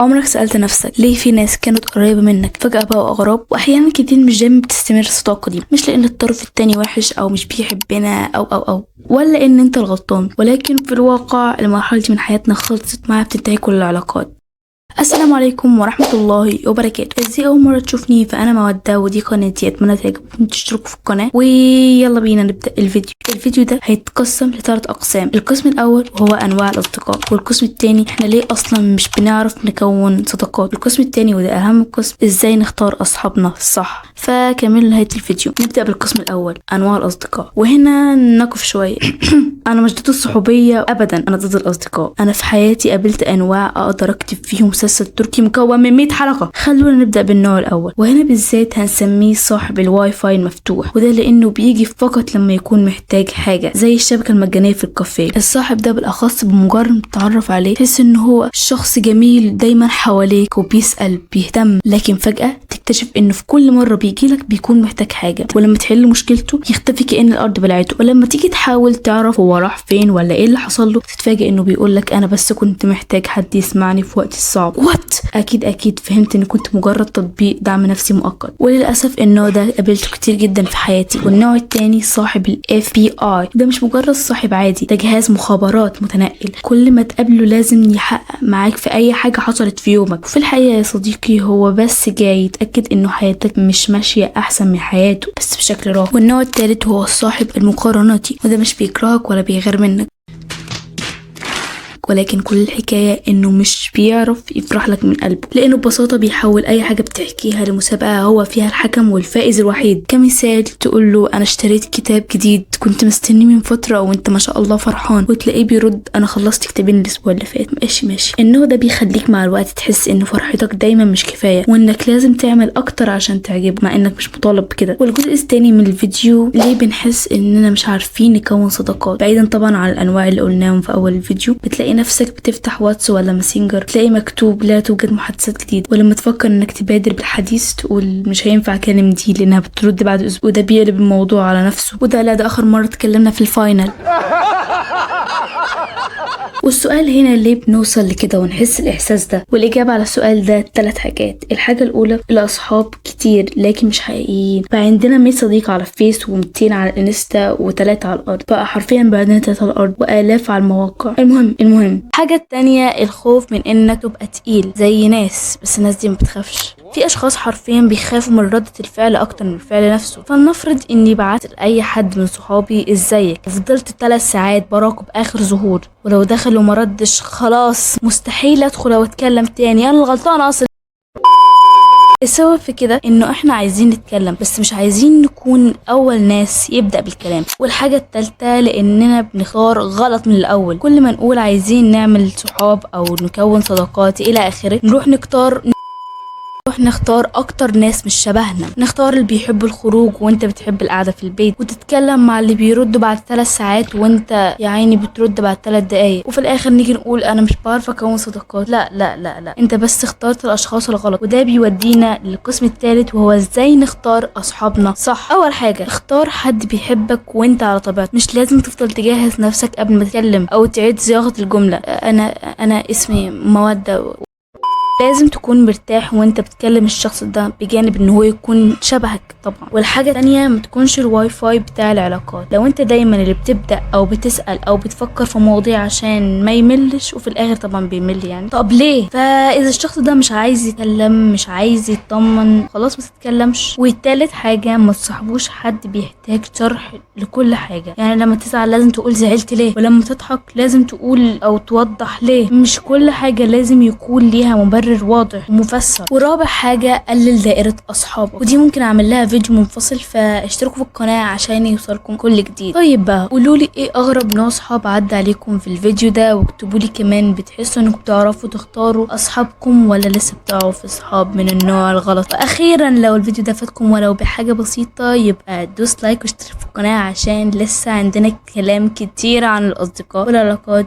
عمرك سألت نفسك ليه في ناس كانت قريبة منك فجأة بقوا أغراب؟ وأحيانا كتير مش دايما بتستمر الصداقة دي، مش لأن الطرف التاني وحش أو مش بيحبنا أو ولا إن أنت الغلطان، ولكن في الواقع المرحلة دي من حياتنا خلصت معاها بتنتهي كل العلاقات. السلام عليكم ورحمة الله وبركاته. ازاي اول مرة تشوفني؟ فانا مودة ودي قناتي، اتمنى تعجبكم تشتركوا في القناة ويلا بينا نبدأ الفيديو ده هيتقسم ل3 اقسام. القسم الاول وهو انواع الاصدقاء، والقسم الثاني احنا ليه اصلا مش بنعرف نكون صداقات، القسم الثاني وده اهم قسم ازاي نختار اصحابنا الصح. فكملوا نهاية الفيديو. نبدأ بالقسم الاول انواع الاصدقاء، وهنا نقف شوية. انا مش ضد الصحوبية ابدا، انا ضد الاصدقاء. انا في حياتي قابلت انواع اقدر اكتب فيهم مسلسل تركي مكون من 100 حلقة. خلونا نبدأ بالنوع الأول، وهنا بالذات هنسميه صاحب الواي فاي المفتوح، وده لأنه بيجي فقط لما يكون محتاج حاجة زي الشبكة المجانية في الكافيه. الصاحب ده بالأخص بمجرد ما تتعرف عليه تحس إن هو شخص جميل دايما حواليك وبيسأل بيهتم، لكن فجأة تكتشف إنه في كل مرة بيجيلك بيكون محتاج حاجة، ولما تحل مشكلته يختفي كأن الأرض بلعته، ولما تيجي تحاول تعرف هو راح فين ولا إيه اللي حصل له تتفاجئ إنه بيقولك أنا بس كنت محتاج حد يسمعني في وقت الصعب. اكيد فهمت ان كنت مجرد تطبيق دعم نفسي مؤقت. وللاسف النوع ده قابلته كتير جدا في حياتي. والنوع التاني صاحب الاف بي اي، ده مش مجرد صاحب عادي، ده جهاز مخابرات متنقل، كل ما تقابله لازم يحقق معاك في اي حاجه حصلت في يومك. وفي الحقيقه يا صديقي هو بس جاي يتاكد انه حياتك مش ماشيه احسن من حياته بس بشكل راقي. والنوع التالت هو الصاحب المقارناتي، وده مش بيكرهك ولا بيغير منك، ولكن كل الحكاية انه مش بيعرف يفرح لك من قلبه، لانه ببساطة بيحول اي حاجة بتحكيها لمسابقة هو فيها الحكم والفائز الوحيد. كمثال تقول له انا اشتريت كتاب جديد كنت مستنيه من فترة وانت ما شاء الله فرحان، وتلاقيه بيرد انا خلصت كتابين الاسبوع اللي فات. ماشي. النوع ده بيخليك مع الوقت تحس ان فرحتك دايما مش كفاية، وانك لازم تعمل اكتر عشان تعجبه مع انك مش مطالب بكده. والجزء الثاني من الفيديو ليه بنحس اننا مش عارفين نكون صداقات، بعيدا طبعا عن الانواع اللي قلناهم في اول الفيديو. بتلاقي نفسك بتفتح واتس ولا ماسنجر تلاقي مكتوب لا توجد محادثات جديدة، ولما تفكر انك تبادر بالحديث تقول مش هينفع اكلم دي لانها بترد بعد اسبوع، وده بيقلب الموضوع على نفسه. ده اخر مرة اتكلمنا في الفاينل. والسؤال هنا ليه بنوصل لكده ونحس الاحساس ده؟ والاجابه على السؤال ده 3 حاجات. الحاجه الاولى الاصحاب كتير لكن مش حقيقيين. بقى عندنا 100 صديق على الفيس و200 على الانستا و3 على الارض، بقى حرفيا بقى عندنا 3 على الارض والاف على المواقع. المهم الحاجه التانية الخوف من انك تبقى تقيل زي ناس، بس الناس دي ما بتخافش. في اشخاص حرفيا بيخافوا من ردة الفعل اكتر من الفعل نفسه. فلنفرض اني بعت لاي حد من صحابي ازيك وفضلت 3 ساعات براقب اخر ظهور، ولو دخل وما ردش خلاص مستحيل ادخل او اتكلم تاني، انا الغلطانه اصلا. السبب في كده انه احنا عايزين نتكلم بس مش عايزين نكون اول ناس يبدأ بالكلام. والحاجة الثالثة لاننا بنختار غلط من الاول. كل ما نقول عايزين نعمل صحاب او نكون صداقات الى اخره نروح نختار اكتر ناس مش شبهنا، نختار اللي بيحب الخروج وانت بتحب القعده في البيت، وتتكلم مع اللي بيرد بعد 3 ساعات وانت يا عيني بترد بعد 3 دقايق، وفي الاخر نيجي نقول انا مش بعرف اكون صداقات. لا انت بس اخترت الاشخاص الغلط. وده بيودينا للقسم الثالث وهو ازاي نختار اصحابنا صح. اول حاجه اختار حد بيحبك وانت على طبيعتك، مش لازم تفضل تجهز نفسك قبل ما تتكلم او تعيد صياغه الجمله. انا اسمي مودة. لازم تكون مرتاح وانت بتكلم الشخص ده بجانب ان هو يكون شبهك طبعا. والحاجة الثانية ما تكونش الواي فاي بتاع العلاقات. لو انت دايما اللي بتبدأ او بتسأل او بتفكر في مواضيع عشان ما يملش، وفي الاخر طبعا بيمل يعني، طب ليه؟ فاذا الشخص ده مش عايز يتكلم مش عايز يطمن خلاص ما تتكلمش. والتالت حاجة ما تصاحبوش حد بيحتاج شرح لكل حاجة. يعني لما تزعل لازم تقول زعلت ليه، ولما تضحك لازم تقول او توضح ليه. مش كل حاجة لازم يكون ليها مبرر واضح ومفسر. ورابع حاجة قلل دائرة اصحابك، ودي ممكن اعمل لها فيديو منفصل، فاشتركوا في القناة عشان يوصلكم كل جديد. طيب بقى قولولي ايه اغرب نوع صحاب عدى عليكم في الفيديو ده، واكتبولي كمان بتحسوا انكم بتعرفوا تختاروا اصحابكم ولا لسه بتقعوا في صحاب من النوع الغلط. واخيرا لو الفيديو ده فاتكم ولو بحاجة بسيطة يبقى دوس لايك واشترك في القناة عشان لسه عندنا كلام كتير عن الاصدقاء والعلاقات.